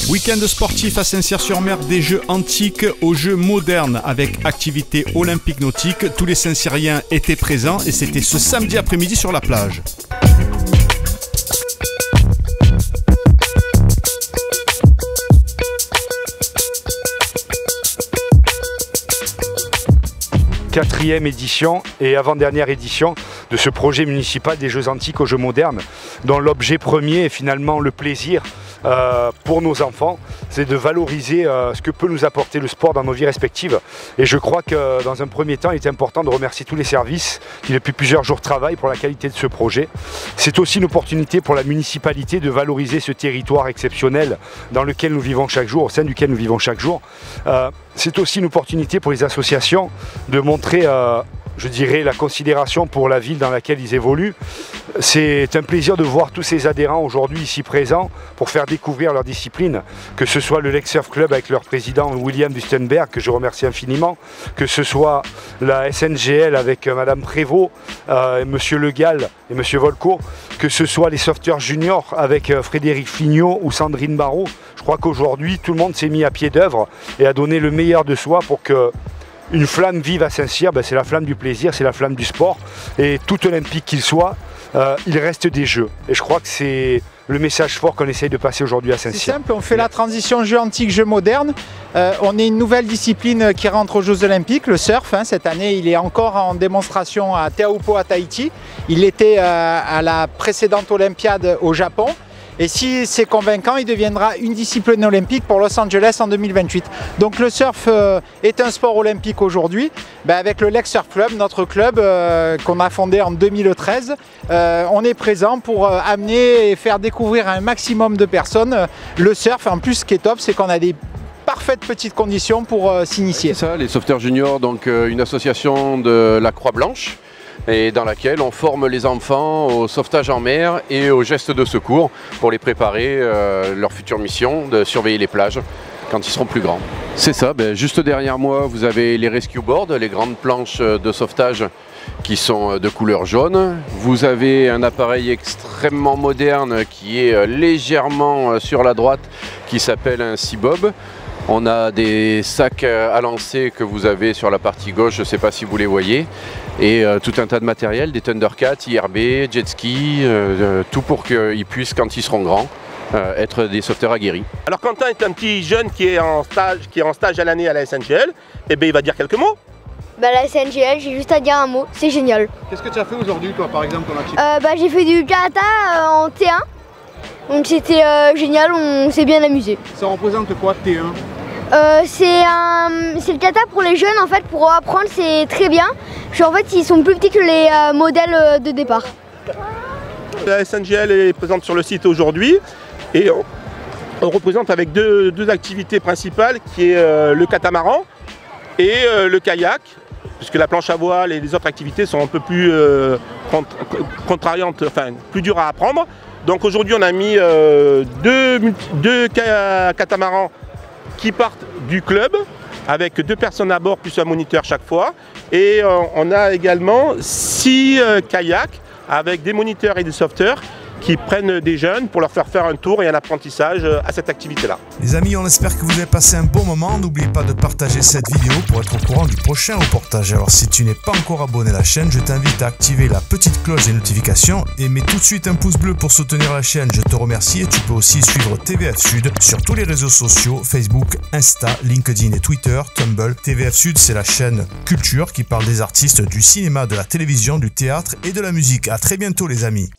Week-end sportif à Saint-Cyr-sur-Mer, des jeux antiques aux jeux modernes avec activité olympique nautique. Tous les Saint-Cyriens étaient présents et c'était ce samedi après-midi sur la plage. Quatrième édition et avant-dernière édition de ce projet municipal des Jeux antiques aux Jeux modernes, dont l'objet premier est finalement le plaisir pour nos enfants, c'est de valoriser ce que peut nous apporter le sport dans nos vies respectives. Et je crois que dans un premier temps, il est important de remercier tous les services qui depuis plusieurs jours travaillent pour la qualité de ce projet. C'est aussi une opportunité pour la municipalité de valoriser ce territoire exceptionnel dans lequel nous vivons chaque jour, au sein duquel nous vivons chaque jour. C'est aussi une opportunité pour les associations de montrer je dirais, la considération pour la ville dans laquelle ils évoluent. C'est un plaisir de voir tous ces adhérents aujourd'hui ici présents pour faire découvrir leur discipline, que ce soit le Lake Surf Club avec leur président William Dustenberg, que je remercie infiniment, que ce soit la SNGL avec Madame Prévost, Monsieur Le Gall et Monsieur Volco, que ce soit les sauveteurs juniors avec Frédéric Fignot ou Sandrine Barrault. Je crois qu'aujourd'hui, tout le monde s'est mis à pied d'œuvre et a donné le meilleur de soi pour que une flamme vive à Saint-Cyr, c'est la flamme du plaisir, c'est la flamme du sport. Et tout olympique qu'il soit, il reste des jeux. Et je crois que c'est le message fort qu'on essaye de passer aujourd'hui à Saint-Cyr. C'est simple, on fait la transition jeux antiques, jeux modernes. On est une nouvelle discipline qui rentre aux Jeux olympiques, le surf. Cette année, il est encore en démonstration à Teahupo'o à Tahiti. Il était à la précédente Olympiade au Japon. Et si c'est convaincant, il deviendra une discipline olympique pour Los Angeles en 2028. Donc le surf est un sport olympique aujourd'hui. Avec le Lake Surf Club, notre club qu'on a fondé en 2013, on est présent pour amener et faire découvrir à un maximum de personnes le surf. En plus, ce qui est top, c'est qu'on a des parfaites petites conditions pour s'initier. C'est ça, les sauveteurs juniors, donc une association de la Croix-Blanche, et dans laquelle on forme les enfants au sauvetage en mer et aux gestes de secours pour les préparer leur future mission de surveiller les plages quand ils seront plus grands. C'est ça, juste derrière moi vous avez les rescue boards, les grandes planches de sauvetage qui sont de couleur jaune. Vous avez un appareil extrêmement moderne qui est légèrement sur la droite qui s'appelle un Sea Bob. On a des sacs à lancer que vous avez sur la partie gauche, je ne sais pas si vous les voyez, et tout un tas de matériel, des Thundercats, IRB, jet ski, tout pour qu'ils puissent, quand ils seront grands, être des sauveteurs aguerris. Alors Quentin est un petit jeune qui est en stage à l'année à la SNGL, et il va dire quelques mots. La SNGL, j'ai juste à dire un mot, c'est génial. Qu'est-ce que tu as fait aujourd'hui toi par exemple comme activité? J'ai fait du kata en T1, donc c'était génial, on s'est bien amusé. Ça représente quoi T1? C'est le kata pour les jeunes en fait, pour apprendre c'est très bien. En fait ils sont plus petits que les modèles de départ. La SNGL est présente sur le site aujourd'hui et on représente avec deux activités principales qui est le catamaran et le kayak, puisque la planche à voile et les autres activités sont un peu plus contrariantes, enfin plus dures à apprendre. Donc aujourd'hui on a mis deux catamarans qui partent du club avec 2 personnes à bord plus un moniteur chaque fois, et on a également 6 kayaks avec des moniteurs et des sauveteurs qui prennent des jeunes pour leur faire un tour et un apprentissage à cette activité-là. Les amis, on espère que vous avez passé un bon moment. N'oubliez pas de partager cette vidéo pour être au courant du prochain reportage. Alors si tu n'es pas encore abonné à la chaîne, je t'invite à activer la petite cloche des notifications et mets tout de suite un pouce bleu pour soutenir la chaîne. Je te remercie et tu peux aussi suivre TVF Sud sur tous les réseaux sociaux, Facebook, Insta, LinkedIn et Twitter, Tumblr. TVF Sud, c'est la chaîne culture qui parle des artistes du cinéma, de la télévision, du théâtre et de la musique. À très bientôt les amis.